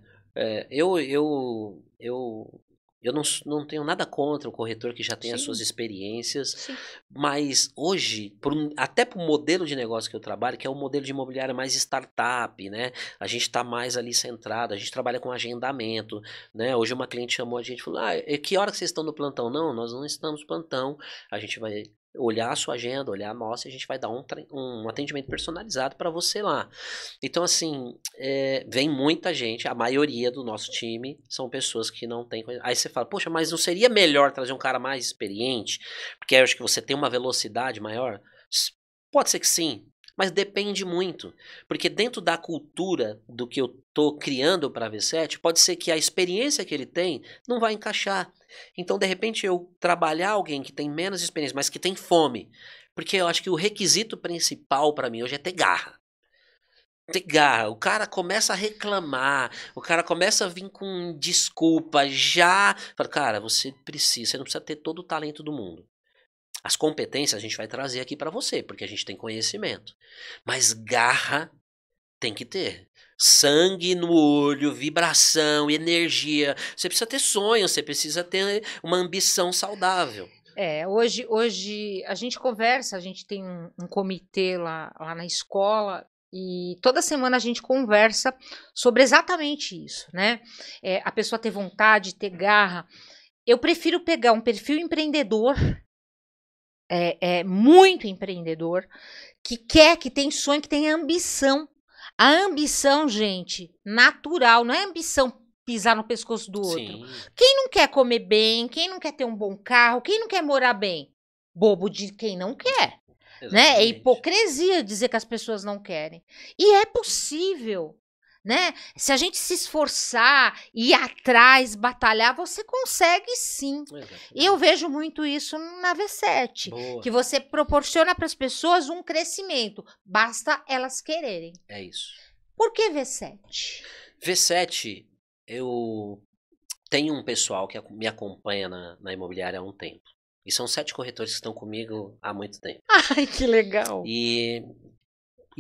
Eu não tenho nada contra o corretor que já tem as suas experiências, mas hoje, até para o modelo de negócio que eu trabalho, que é o modelo de imobiliário mais startup, né? A gente está mais ali centrado, a gente trabalha com agendamento, né? Hoje uma cliente chamou a gente e falou, que hora que vocês estão no plantão? Não, nós não estamos no plantão, a gente vai olhar a sua agenda, olhar a nossa, e a gente vai dar um atendimento personalizado para você lá. Então, assim, vem muita gente, a maioria do nosso time são pessoas que não têm... Aí você fala, poxa, mas não seria melhor trazer um cara mais experiente? Porque eu acho que você tem uma velocidade maior? Pode ser que sim, mas depende muito. Porque dentro da cultura do que eu estou criando para a V7, pode ser que a experiência que ele tem não vai encaixar. Então, de repente, eu trabalhar alguém que tem menos experiência, mas que tem fome. Porque eu acho que o requisito principal para mim hoje é ter garra. Ter garra. O cara começa a reclamar, o cara começa a vir com desculpa já. Fala, cara, você não precisa ter todo o talento do mundo. As competências a gente vai trazer aqui para você, porque a gente tem conhecimento. Mas garra tem que ter. Sangue no olho, vibração, energia. Você precisa ter sonho, você precisa ter uma ambição saudável. Hoje a gente conversa, a gente tem um comitê lá na escola e toda semana a gente conversa sobre exatamente isso, né? A pessoa ter vontade, ter garra. Eu prefiro pegar um perfil empreendedor, muito empreendedor, que quer, que tem sonho, que tem ambição. A ambição, gente, natural, não é ambição pisar no pescoço do outro. Sim. Quem não quer comer bem, quem não quer ter um bom carro, quem não quer morar bem? Bobo de quem não quer. Né? É hipocrisia dizer que as pessoas não querem. E é possível. Né? Se a gente se esforçar, ir atrás, batalhar, você consegue sim. E eu vejo muito isso na V7. Boa. Que você proporciona para as pessoas um crescimento. Basta elas quererem. É isso. Por que V7? V7, eu tenho um pessoal que me acompanha na imobiliária há um tempo. E são 7 corretores que estão comigo há muito tempo. Ai, que legal. E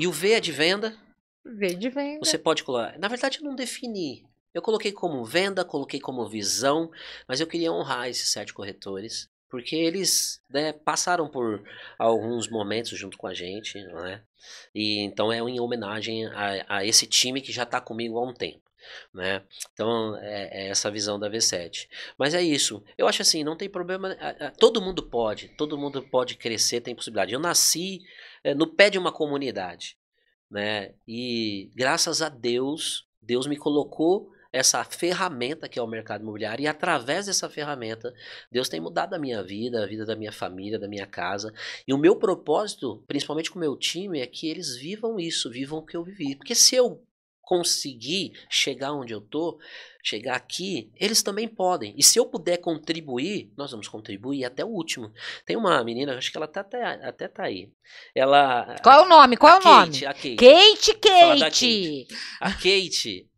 o V é de venda. V de venda. Você pode colocar. Na verdade, eu não defini. Eu coloquei como venda, coloquei como visão, mas eu queria honrar esses 7 corretores, porque eles, né, passaram por alguns momentos junto com a gente, né? E então é em homenagem a esse time que já está comigo há um tempo. Né? Então é essa visão da V7. Mas é isso. Eu acho assim, não tem problema. Todo mundo pode crescer, tem possibilidade. Eu nasci no pé de uma comunidade, né? E graças a Deus me colocou essa ferramenta que é o mercado imobiliário, e através dessa ferramenta Deus tem mudado a minha vida, a vida da minha família, da minha casa. E o meu propósito, principalmente com o meu time, é que eles vivam isso, vivam o que eu vivi. Porque se eu conseguir chegar onde eu tô, chegar aqui, eles também podem. E se eu puder contribuir, nós vamos contribuir até o último. Tem uma menina, acho que ela até tá aí. Ela... Qual é o nome? Qual é o nome? A Kate. Kate. A Kate,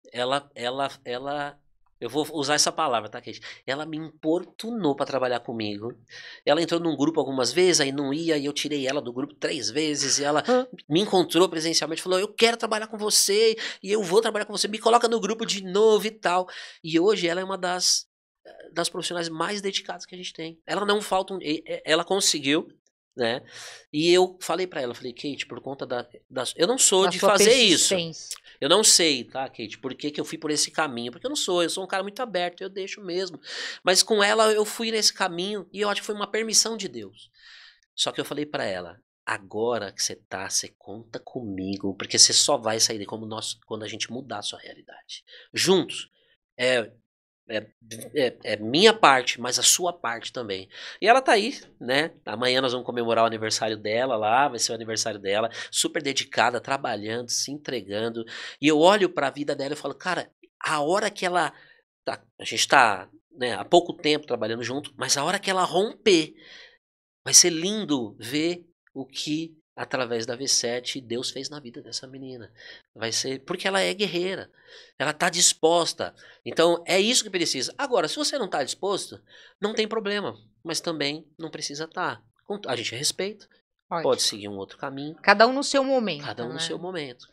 ela eu vou usar essa palavra, tá, Kate? Ela me importunou para trabalhar comigo. Ela entrou num grupo algumas vezes, aí não ia, e eu tirei ela do grupo 3 vezes, e ela me encontrou presencialmente, falou, eu quero trabalhar com você, e eu vou trabalhar com você, me coloca no grupo de novo e tal. E hoje ela é uma das profissionais mais dedicadas que a gente tem. Ela não falta, ela conseguiu né? E eu falei pra ela, falei, Kate, por conta eu não sou Da de sua fazer isso. persistência. Eu não sei, tá, Kate, por que que eu fui por esse caminho? Porque eu sou um cara muito aberto, eu deixo mesmo. Mas com ela eu fui nesse caminho e eu acho que foi uma permissão de Deus. Só que eu falei pra ela, agora que você conta comigo, porque você só vai sair de como quando a gente mudar a sua realidade. Juntos. É, é minha parte, mas a sua parte também. E ela tá aí, né? Amanhã nós vamos comemorar o aniversário dela lá, vai ser o aniversário dela, super dedicada, trabalhando, se entregando. E eu olho pra vida dela e falo, cara, a hora que ela. A gente tá, né, há pouco tempo trabalhando junto, mas a hora que ela romper, vai ser lindo ver o que, através da V7, Deus fez na vida dessa menina. Vai ser porque ela é guerreira. Ela está disposta. Então, é isso que precisa. Agora, se você não está disposto, não tem problema. Mas também não precisa estar. A gente respeita. Pode Ótimo. seguir um outro caminho. Cada um no seu momento, Cada um no seu né? momento.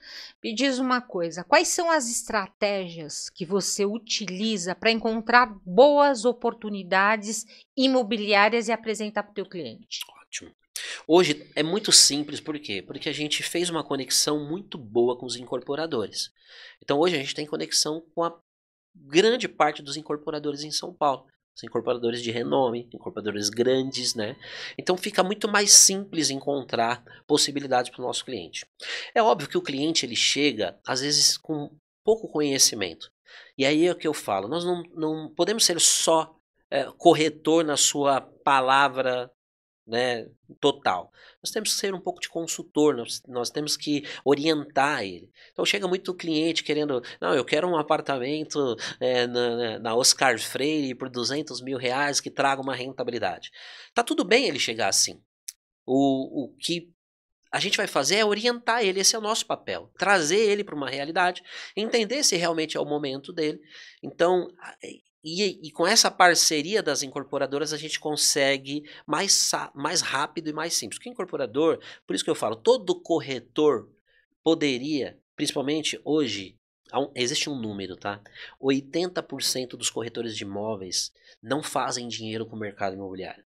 Me diz uma coisa, quais são as estratégias que você utiliza para encontrar boas oportunidades imobiliárias e apresentar para o teu cliente? Ótimo. Hoje é muito simples, por quê? Porque a gente fez uma conexão muito boa com os incorporadores. Então hoje a gente tem conexão com a grande parte dos incorporadores em São Paulo. Os incorporadores de renome, incorporadores grandes, né? Então fica muito mais simples encontrar possibilidades para o nosso cliente. É óbvio que o cliente ele chega, às vezes, com pouco conhecimento. E aí é o que eu falo, nós não podemos ser só corretor na sua palavra, né, total. Nós temos que ser um pouco de consultor, nós temos que orientar ele. Então chega muito cliente querendo, não, eu quero um apartamento na Oscar Freire por R$ 200.000 que traga uma rentabilidade. Tá tudo bem ele chegar assim. O que a gente vai fazer é orientar ele, esse é o nosso papel. Trazer ele para uma realidade, entender se realmente é o momento dele. Então, e com essa parceria das incorporadoras a gente consegue mais rápido e mais simples. Porque o incorporador, por isso que eu falo, todo corretor poderia, principalmente hoje, existe um número, tá? 80% dos corretores de imóveis não fazem dinheiro com o mercado imobiliário.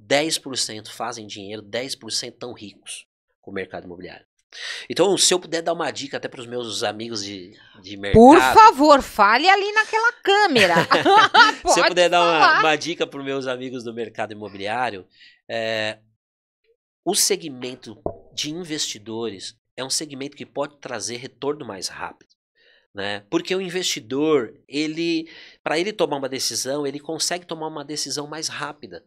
10% fazem dinheiro, 10% tão ricos com o mercado imobiliário. Então, se eu puder dar uma dica até para os meus amigos de mercado... Por favor, fale ali naquela câmera. Se eu puder dar falar. uma dica para os meus amigos do mercado imobiliário, o segmento de investidores é um segmento que pode trazer retorno mais rápido. Né? Porque o investidor, para ele tomar uma decisão, ele consegue tomar uma decisão mais rápida.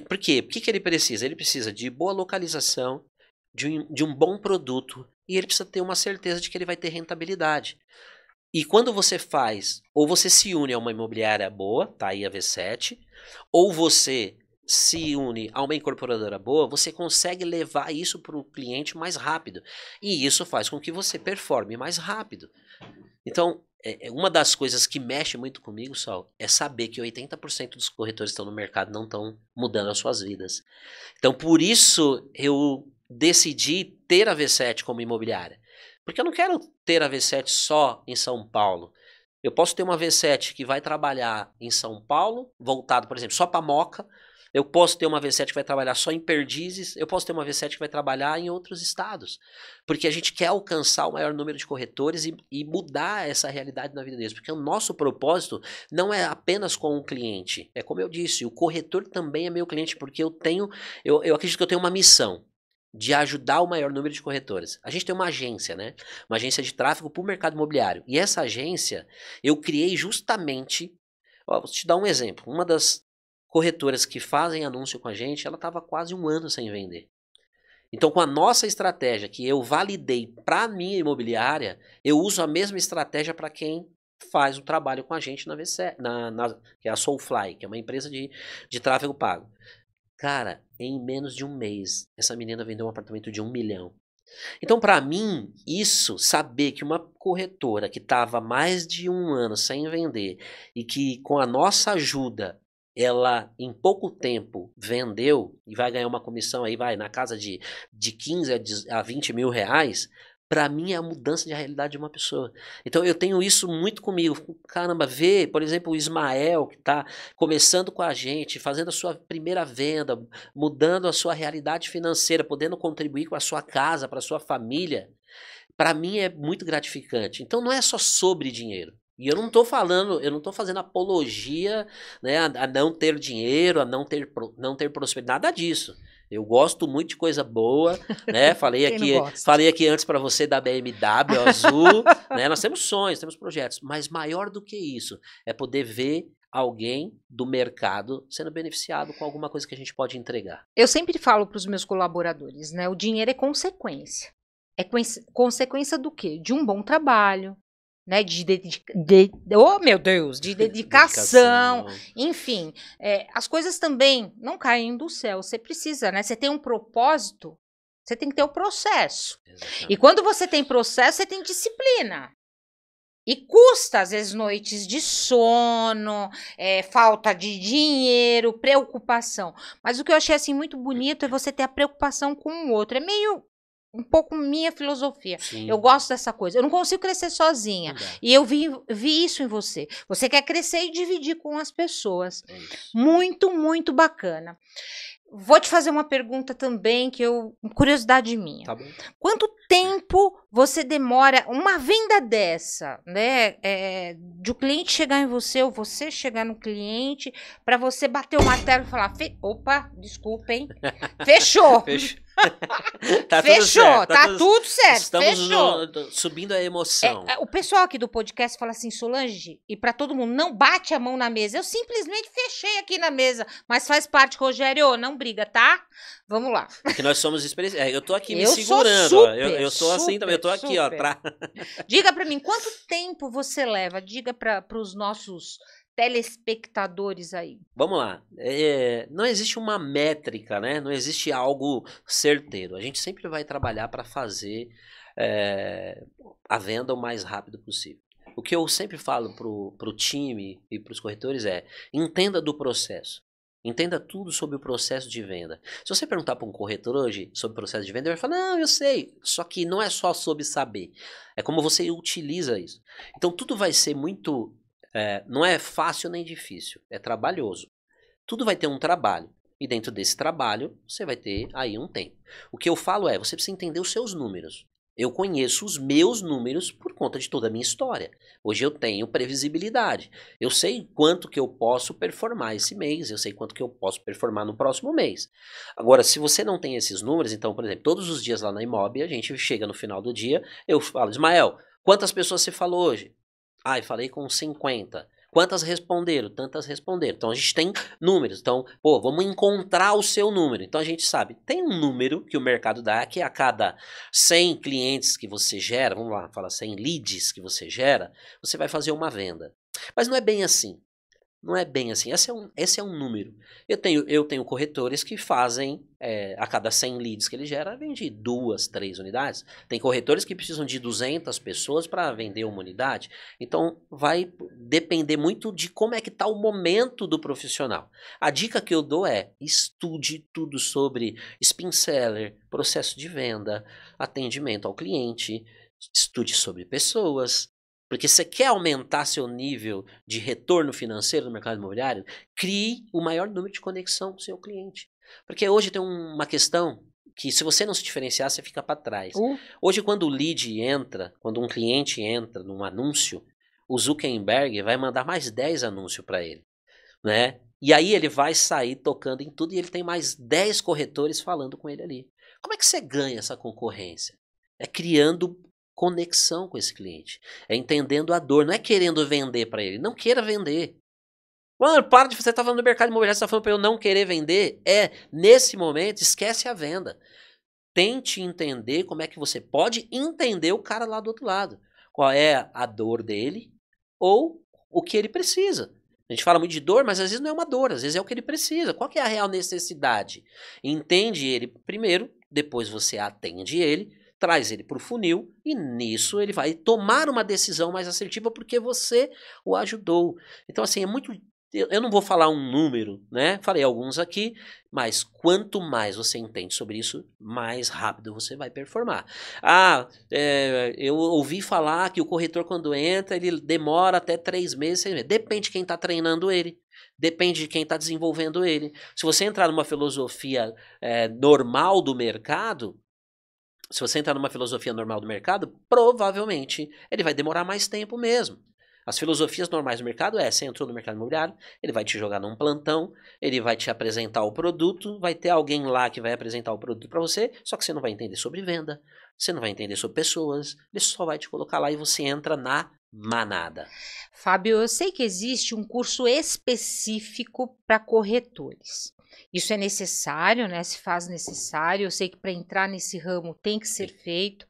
Por quê? O que ele precisa? Ele precisa de boa localização, de um bom produto, e ele precisa ter uma certeza de que ele vai ter rentabilidade. E quando você faz, ou você se une a uma imobiliária boa, tá aí a V7, ou você se une a uma incorporadora boa, você consegue levar isso para o cliente mais rápido. E isso faz com que você performe mais rápido. Então, uma das coisas que mexe muito comigo, Sol, é saber que 80% dos corretores que estão no mercado não estão mudando as suas vidas. Então, por isso, eu decidi ter a V7 como imobiliária. Porque eu não quero ter a V7 só em São Paulo. Eu posso ter uma V7 que vai trabalhar em São Paulo, voltado, por exemplo, só para Moca. Eu posso ter uma V7 que vai trabalhar só em Perdizes. Eu posso ter uma V7 que vai trabalhar em outros estados. Porque a gente quer alcançar o maior número de corretores e mudar essa realidade na vida deles. Porque o nosso propósito não é apenas com o cliente. É como eu disse, o corretor também é meu cliente, porque eu acredito que eu tenho uma missão de ajudar o maior número de corretores. A gente tem uma agência, né? Uma agência de tráfego para o mercado imobiliário. E essa agência eu criei justamente... Vou te dar um exemplo. Uma das corretoras que fazem anúncio com a gente, ela estava quase 1 ano sem vender. Então, com a nossa estratégia, que eu validei para a minha imobiliária, eu uso a mesma estratégia para quem faz o trabalho com a gente na VC, que é a Soulfly, que é uma empresa de tráfego pago. Cara, em menos de 1 mês, essa menina vendeu um apartamento de 1 milhão. Então, para mim, saber que uma corretora que estava mais de 1 ano sem vender e que com a nossa ajuda, ela em pouco tempo vendeu e vai ganhar uma comissão aí, vai na casa de 15 a 20 mil reais, para mim é a mudança de realidade de uma pessoa. Então eu tenho isso muito comigo. Caramba, ver, por exemplo, o Ismael, que está começando com a gente, fazendo a sua primeira venda, mudando a sua realidade financeira, podendo contribuir com a sua casa, para a sua família, para mim é muito gratificante. Então não é só sobre dinheiro. E eu não estou falando, eu não estou fazendo apologia, né, a não ter dinheiro, a não ter prosperidade, nada disso. Eu gosto muito de coisa boa, né? Falei aqui antes para você da BMW azul, né? Nós temos sonhos, temos projetos, mas maior do que isso é poder ver alguém do mercado sendo beneficiado com alguma coisa que a gente pode entregar. Eu sempre falo para os meus colaboradores, né? O dinheiro é consequência. É consequência do quê? De um bom trabalho, né? Oh, meu Deus, de dedicação. Enfim, as coisas também não caem do céu. Você precisa, né? Você tem um propósito, você tem que ter o processo. Exatamente. E quando você tem processo, você tem disciplina. E custa, às vezes, noites de sono, falta de dinheiro, preocupação. Mas o que eu achei assim muito bonito é você ter a preocupação com o outro. É meio um pouco minha filosofia. Sim. Eu gosto dessa coisa. Eu não consigo crescer sozinha. E eu vi isso em você. Você quer crescer e dividir com as pessoas. Muito, muito bacana. Vou te fazer uma pergunta também, curiosidade minha. Tá bom. Quanto tempo você demora uma venda dessa, né? De o cliente chegar em você ou você chegar no cliente, para você bater o martelo e falar: opa, desculpa, hein? Fechou. Fechou, tá tudo certo. Estamos subindo a emoção. O pessoal aqui do podcast fala assim: Solange, e para todo mundo, não bate a mão na mesa. Eu simplesmente fechei aqui na mesa, mas faz parte, Rogério, não briga, tá? Vamos lá. Porque nós somos experientes. Eu tô aqui me segurando. Eu sou assim também, eu tô aqui, ó. Diga para mim, quanto tempo você leva? Diga para os nossos telespectadores aí. Vamos lá. Não existe uma métrica, né? Não existe algo certeiro. A gente sempre vai trabalhar para fazer a venda o mais rápido possível. O que eu sempre falo pro time e para os corretores entenda do processo. Entenda tudo sobre o processo de venda. Se você perguntar para um corretor hoje sobre o processo de venda, ele vai falar: não, eu sei. Só que não é só sobre saber. É como você utiliza isso. Então tudo vai ser muito... não é fácil nem difícil, é trabalhoso. Tudo vai ter um trabalho. E dentro desse trabalho, você vai ter aí um tempo. O que eu falo você precisa entender os seus números. Eu conheço os meus números por conta de toda a minha história. Hoje eu tenho previsibilidade. Eu sei quanto que eu posso performar esse mês, eu sei quanto que eu posso performar no próximo mês. Agora, se você não tem esses números, então, por exemplo, todos os dias lá na Imob, a gente chega no final do dia, eu falo: Ismael, quantas pessoas você falou hoje? Eu falei com 50. Quantas responderam? Tantas responderam. Então a gente tem números. Então, vamos encontrar o seu número. Então a gente sabe, tem um número que o mercado dá, que a cada 100 clientes que você gera, vamos lá, fala 100 leads que você gera, você vai fazer uma venda. Mas não é bem assim. Não é bem assim. Esse é um número. Eu tenho corretores que fazem, a cada 100 leads que ele gera, vende 2, 3 unidades. Tem corretores que precisam de 200 pessoas para vender uma unidade. Então, vai depender muito de como é que está o momento do profissional. A dica que eu dou estude tudo sobre spin seller, processo de venda, atendimento ao cliente, estude sobre pessoas. Porque você quer aumentar seu nível de retorno financeiro no mercado imobiliário, crie o maior número de conexão com o seu cliente. Porque hoje tem uma questão que, se você não se diferenciar, você fica para trás. Hoje, quando o lead entra, quando um cliente entra num anúncio, o Zuckerberg vai mandar mais 10 anúncios para ele, né? E aí ele vai sair tocando em tudo e ele tem mais 10 corretores falando com ele ali. Como é que você ganha essa concorrência? É criando conexão com esse cliente, entendendo a dor, não é querendo vender para ele, não queira vender. Mano, para de você estar falando do mercado imobiliário, você está falando para eu não querer vender, nesse momento, esquece a venda. Tente entender como é que você pode entender o cara lá do outro lado, qual é a dor dele ou o que ele precisa. A gente fala muito de dor, mas às vezes não é uma dor, às vezes é o que ele precisa. Qual que é a real necessidade? Entende ele primeiro, depois você atende ele, traz ele para o funil e nisso ele vai tomar uma decisão mais assertiva porque você o ajudou. Então, assim, é muito Eu não vou falar um número, né? Falei alguns aqui, mas quanto mais você entende sobre isso, mais rápido você vai performar. Eu ouvi falar que o corretor, quando entra, ele demora até 3 meses, 6 meses. Depende de quem está treinando ele. Depende de quem está desenvolvendo ele. Se você entrar numa filosofia normal do mercado, provavelmente ele vai demorar mais tempo mesmo. As filosofias normais do mercado você entrou no mercado imobiliário, ele vai te jogar num plantão, ele vai te apresentar o produto, vai ter alguém lá que vai apresentar o produto para você, só que você não vai entender sobre venda, você não vai entender sobre pessoas, ele só vai te colocar lá e você entra na manada. Fábio, eu sei que existe um curso específico para corretores. Isso é necessário, né? Se faz necessário. Eu sei que para entrar nesse ramo tem que ser feito.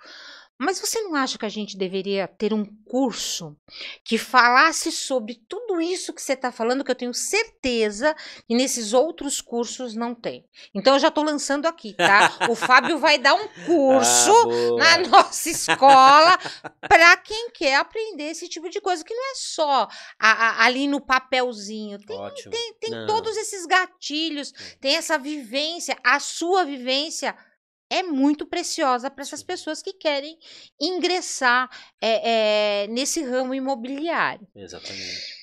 Mas você não acha que a gente deveria ter um curso que falasse sobre tudo isso que você está falando, que eu tenho certeza que nesses outros cursos não tem? Então eu já estou lançando aqui, tá? O Fábio vai dar um curso na nossa escola para quem quer aprender esse tipo de coisa, que não é só ali no papelzinho. Tem todos esses gatilhos, tem essa vivência, a sua vivência é muito preciosa para essas pessoas que querem ingressar nesse ramo imobiliário. Exatamente.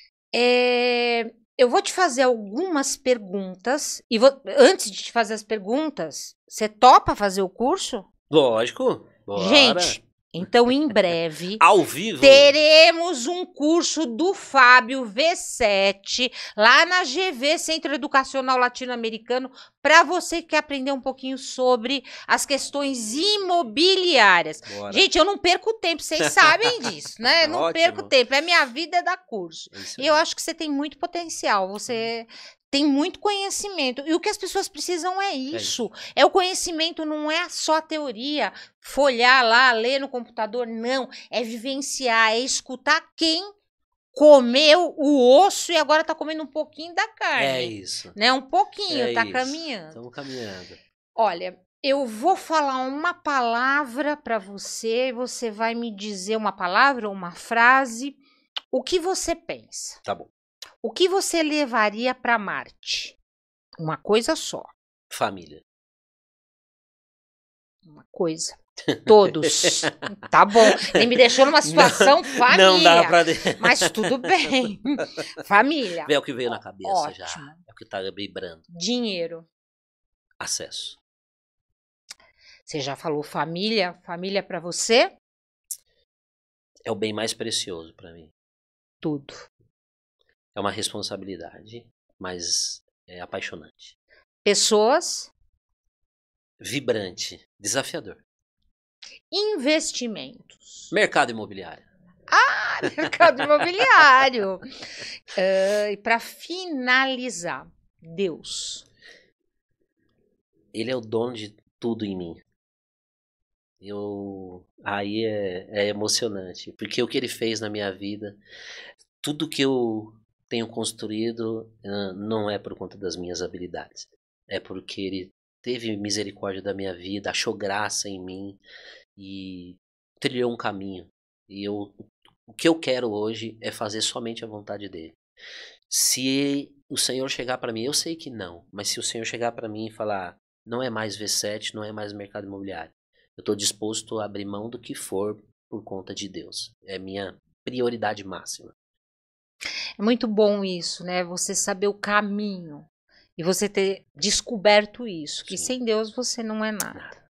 Eu vou te fazer algumas perguntas. E antes de te fazer as perguntas, você topa fazer o curso? Lógico. Bora. Gente, então em breve ao vivo teremos um curso do Fábio V7 lá na GV, Centro Educacional Latino-Americano, para você que quer aprender um pouquinho sobre as questões imobiliárias. Bora. Gente, eu não perco tempo, vocês sabem disso, né? Não perco tempo, minha vida é dar curso. E eu acho que você tem muito potencial, você tem muito conhecimento. E o que as pessoas precisam é isso. É o conhecimento, não é só a teoria, folhar lá, ler no computador, não. É vivenciar, é escutar quem comeu o osso e agora tá comendo um pouquinho da carne. É isso. Né? Um pouquinho, tá caminhando. Estamos caminhando. Olha, eu vou falar uma palavra para você, você vai me dizer uma palavra ou uma frase, o que você pensa. Tá bom. O que você levaria para Marte? Uma coisa só. Família. Uma coisa. Todos. Tá bom. Ele me deixou numa situação família. Não dá pra... Mas tudo bem. Família. É o que veio na cabeça. Ótimo. Já. É o que tá vibrando. Dinheiro. Acesso. Você já falou família. Família para você? É o bem mais precioso para mim. Tudo. É uma responsabilidade, mas é apaixonante. Pessoas? Vibrante, desafiador. Investimentos. Mercado imobiliário. Mercado imobiliário. E para finalizar, Deus. Ele é o dono de tudo em mim. Aí é emocionante, porque o que ele fez na minha vida, tudo que eu tenho construído não é por conta das minhas habilidades, é porque ele teve misericórdia da minha vida, achou graça em mim e trilhou um caminho. E o que eu quero hoje é fazer somente a vontade dele. Se o Senhor chegar para mim, eu sei que não, mas se o Senhor chegar para mim e falar, não é mais V7, não é mais mercado imobiliário, eu estou disposto a abrir mão do que for por conta de Deus. É minha prioridade máxima. É muito bom isso, né? Você saber o caminho e você ter descoberto isso, que sem Deus você não é nada.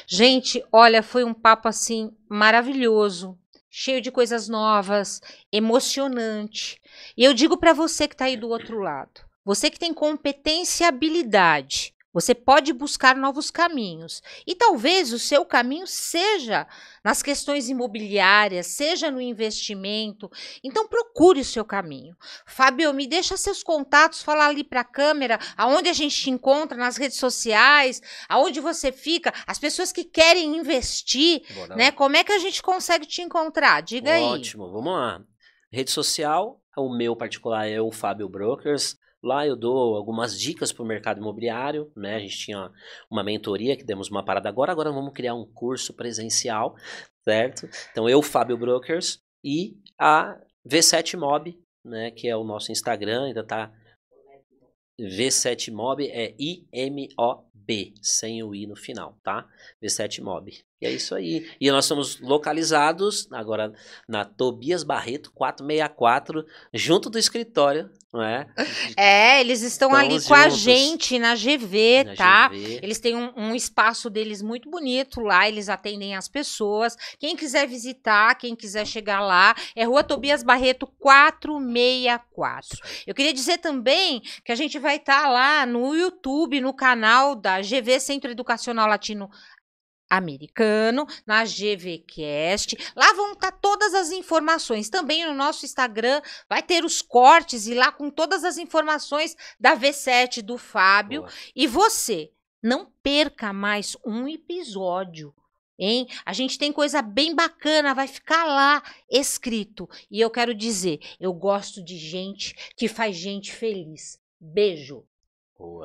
Gente, olha, foi um papo assim maravilhoso, cheio de coisas novas, emocionante. E eu digo para você que está aí do outro lado, você que tem competência e habilidade, você pode buscar novos caminhos. E talvez o seu caminho seja nas questões imobiliárias, seja no investimento. Então procure o seu caminho. Fábio, me deixa seus contatos, fala ali para a câmera, aonde a gente te encontra, nas redes sociais, aonde você fica, as pessoas que querem investir, né? Como é que a gente consegue te encontrar? Diga aí. Ótimo, vamos lá. Rede social, o meu particular é o Fábio Brokers. Lá eu dou algumas dicas para o mercado imobiliário, né? A gente tinha uma mentoria que demos uma parada agora vamos criar um curso presencial, certo? Então eu, Fábio Brokers, e a V7 Mob, né, que é o nosso Instagram, ainda tá V7Mob, é IMOB, sem o I no final, tá? V7Mob. E é isso aí. E nós somos localizados agora na Tobias Barreto 464, junto do escritório, não é? Eles estão ali Estamos com a juntos. gente na GV, Na tá? GV. Eles têm um espaço deles muito bonito lá, eles atendem as pessoas. Quem quiser visitar, quem quiser chegar lá, é Rua Tobias Barreto 464. Eu queria dizer também que a gente vai estar lá no YouTube, no canal da GV Centro Educacional Latino Americano, na GVcast. Lá vão estar todas as informações. Também no nosso Instagram vai ter os cortes e lá com todas as informações da V7 do Fábio. Boa. E você, não perca mais um episódio, hein? A gente tem coisa bem bacana, vai ficar lá escrito. E eu quero dizer, eu gosto de gente que faz gente feliz. Beijo. Boa.